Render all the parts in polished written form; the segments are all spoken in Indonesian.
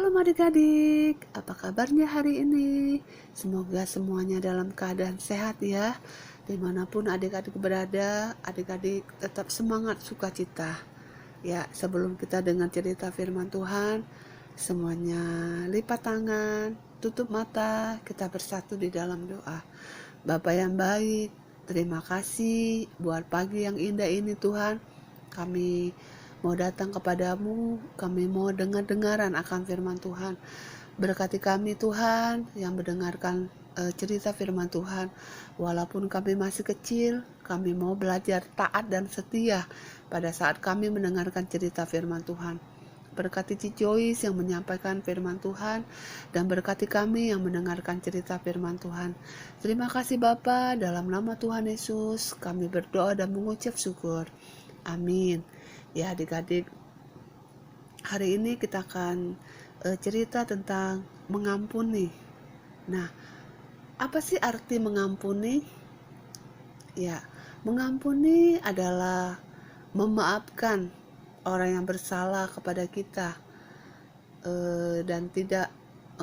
Shalom adik-adik, apa kabarnya hari ini? Semoga semuanya dalam keadaan sehat ya. Dimanapun adik-adik berada, adik-adik tetap semangat sukacita. Ya, sebelum kita dengar cerita firman Tuhan, semuanya lipat tangan, tutup mata, kita bersatu di dalam doa. Bapa yang baik, terima kasih buat pagi yang indah ini Tuhan. Kami mau datang kepadamu, kami mau dengar-dengaran akan firman Tuhan. Berkati kami Tuhan yang mendengarkan cerita firman Tuhan. Walaupun kami masih kecil, kami mau belajar taat dan setia pada saat kami mendengarkan cerita firman Tuhan. Berkati Cici Joyce yang menyampaikan firman Tuhan, dan berkati kami yang mendengarkan cerita firman Tuhan. Terima kasih Bapa, dalam nama Tuhan Yesus kami berdoa dan mengucap syukur. Amin. Ya adik-adik, hari ini kita akan cerita tentang mengampuni. Nah, apa sih arti mengampuni? Ya, mengampuni adalah memaafkan orang yang bersalah kepada kita dan tidak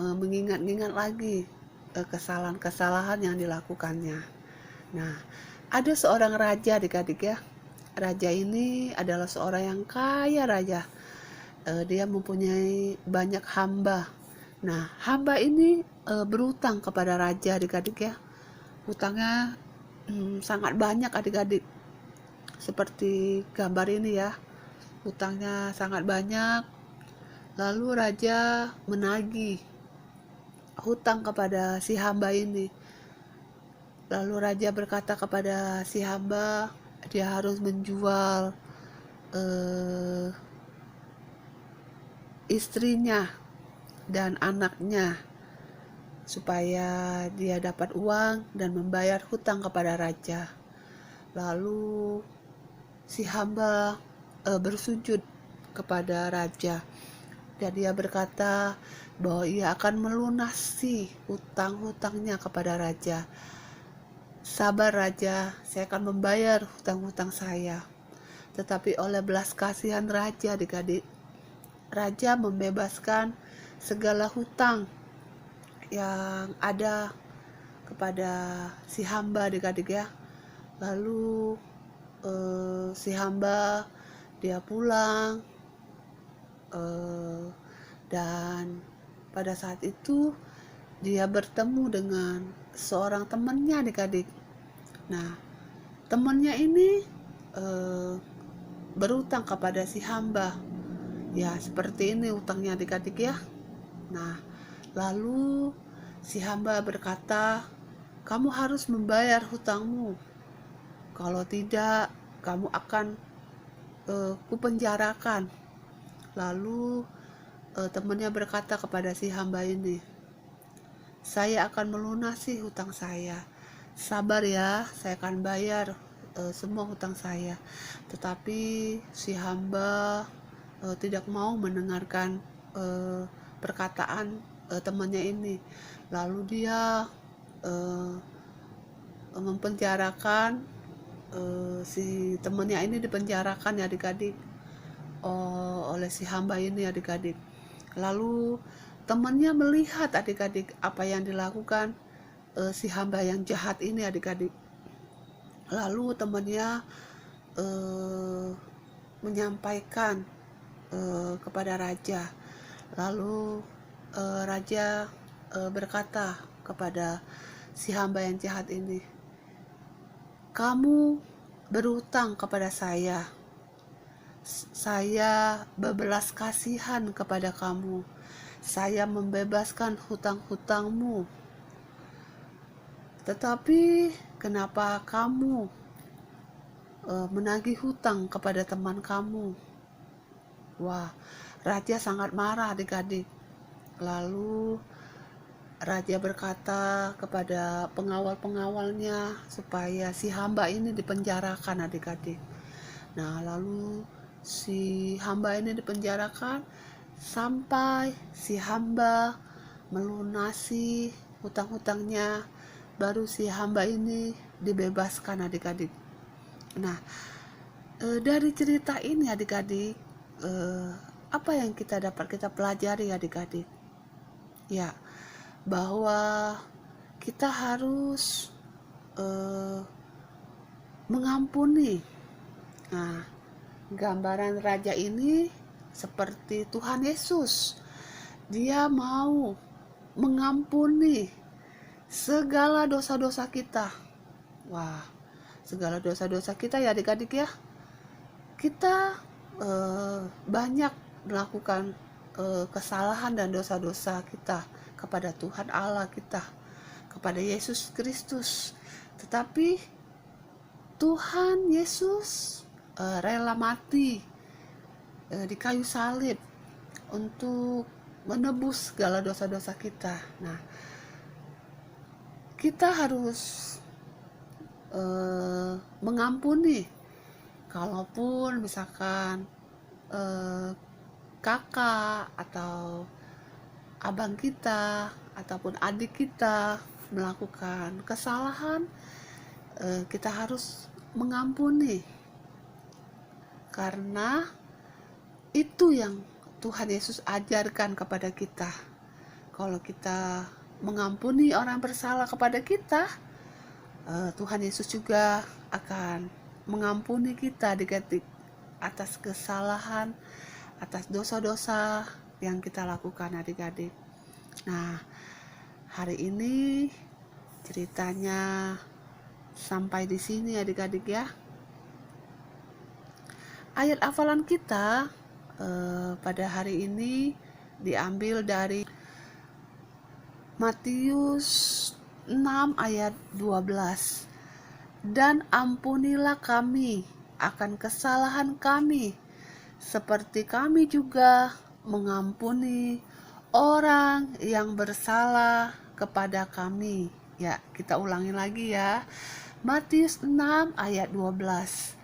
mengingat-ingat lagi kesalahan-kesalahan yang dilakukannya. Nah, ada seorang raja adik-adik ya. Raja ini adalah seorang yang kaya raya. Dia mempunyai banyak hamba. Nah, hamba ini berutang kepada raja adik-adik ya. Hutangnya sangat banyak adik-adik. Seperti gambar ini ya. Hutangnya sangat banyak. Lalu raja menagih hutang kepada si hamba ini. Lalu raja berkata kepada si hamba, dia harus menjual istrinya dan anaknya supaya dia dapat uang dan membayar hutang kepada raja. Lalu si hamba bersujud kepada raja dan dia berkata bahwa ia akan melunasi hutang-hutangnya kepada raja. Sabar raja, saya akan membayar hutang-hutang saya. Tetapi oleh belas kasihan raja adik-adik, raja membebaskan segala hutang yang ada kepada si hamba adik-adik ya. Lalu si hamba dia pulang dan pada saat itu dia bertemu dengan seorang temannya adik-adik. Nah, temannya ini berutang kepada si hamba. Ya, seperti ini utangnya adik-adik ya. Nah, lalu si hamba berkata, kamu harus membayar hutangmu. Kalau tidak, kamu akan kupenjarakan. Lalu temannya berkata kepada si hamba ini, saya akan melunasi hutang saya. Sabar ya, saya akan bayar semua hutang saya. Tetapi si hamba tidak mau mendengarkan perkataan temannya ini. Lalu dia mempenjarakan si temannya ini, dipenjarakan ya adik-adik oleh si hamba ini adik-adik. Lalu temannya melihat adik-adik apa yang dilakukan si hamba yang jahat ini adik-adik. Lalu temannya menyampaikan kepada raja. Lalu raja berkata kepada si hamba yang jahat ini, kamu berutang kepada saya berbelas kasihan kepada kamu, saya membebaskan hutang-hutangmu. Tetapi kenapa kamu menagih hutang kepada teman kamu? Wah, raja sangat marah adik-adik. Lalu raja berkata kepada pengawal-pengawalnya supaya si hamba ini dipenjarakan adik-adik. Nah, lalu si hamba ini dipenjarakan sampai si hamba melunasi hutang-hutangnya, baru si hamba ini dibebaskan adik-adik. Nah, dari cerita ini adik-adik apa yang kita dapat kita pelajari adik-adik? Ya, bahwa kita harus mengampuni. Nah, gambaran raja ini seperti Tuhan Yesus. Dia mau mengampuni segala dosa-dosa kita. Wah, segala dosa-dosa kita ya adik-adik ya. Kita banyak melakukan kesalahan dan dosa-dosa kita kepada Tuhan Allah kita, kepada Yesus Kristus. Tetapi Tuhan Yesus rela mati di kayu salib untuk menebus segala dosa-dosa kita. Nah, kita harus mengampuni. Kalaupun misalkan kakak atau abang kita ataupun adik kita melakukan kesalahan, kita harus mengampuni, karena itu yang Tuhan Yesus ajarkan kepada kita. Kalau kita mengampuni orang bersalah kepada kita, Tuhan Yesus juga akan mengampuni kita adik-adik atas kesalahan, atas dosa-dosa yang kita lakukan adik-adik. Nah, hari ini ceritanya sampai di sini adik-adik ya. Ayat hafalan kita pada hari ini diambil dari Matius 6 ayat 12. Dan ampunilah kami akan kesalahan kami, seperti kami juga mengampuni orang yang bersalah kepada kami. Ya, kita ulangi lagi ya. Matius 6 ayat 12.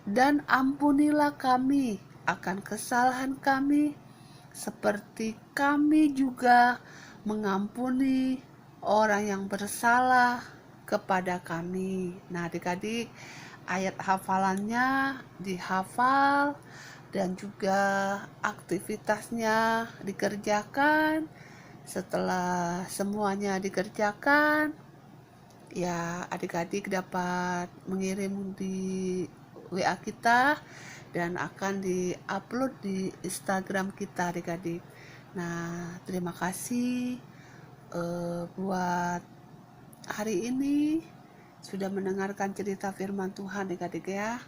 Dan ampunilah kami akan kesalahan kami, seperti kami juga mengampuni orang yang bersalah kepada kami. Nah, adik-adik, ayat hafalannya dihafal dan juga aktivitasnya dikerjakan. Setelah semuanya dikerjakan, ya adik-adik dapat mengirim di WA kita dan akan di-upload di Instagram kita adik-adik. Nah, terima kasih buat hari ini sudah mendengarkan cerita firman Tuhan adik-adik ya.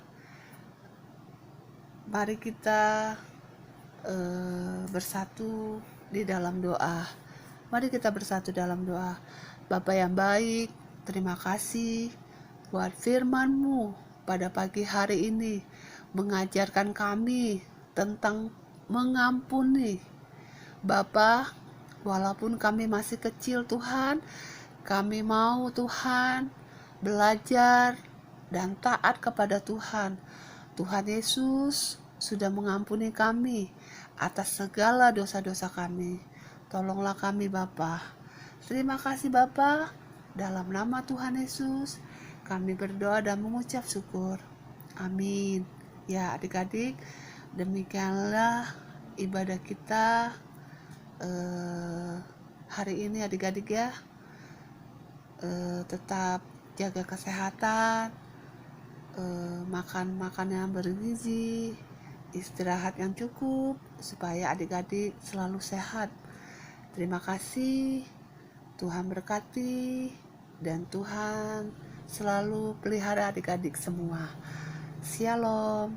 Mari kita bersatu di dalam doa. Mari kita bersatu dalam doa. Bapa yang baik, terima kasih buat firman-Mu pada pagi hari ini, mengajarkan kami tentang mengampuni. Bapa, walaupun kami masih kecil Tuhan, kami mau Tuhan belajar dan taat kepada Tuhan. Tuhan Yesus sudah mengampuni kami atas segala dosa-dosa kami. Tolonglah kami Bapa. Terima kasih Bapa. Dalam nama Tuhan Yesus kami berdoa dan mengucap syukur. Amin. Ya adik-adik, demikianlah ibadah kita hari ini adik-adik ya. Tetap jaga kesehatan, makan makanan yang bergizi, istirahat yang cukup supaya adik-adik selalu sehat. Terima kasih, Tuhan berkati, dan Tuhan selalu pelihara adik-adik semua. Shalom.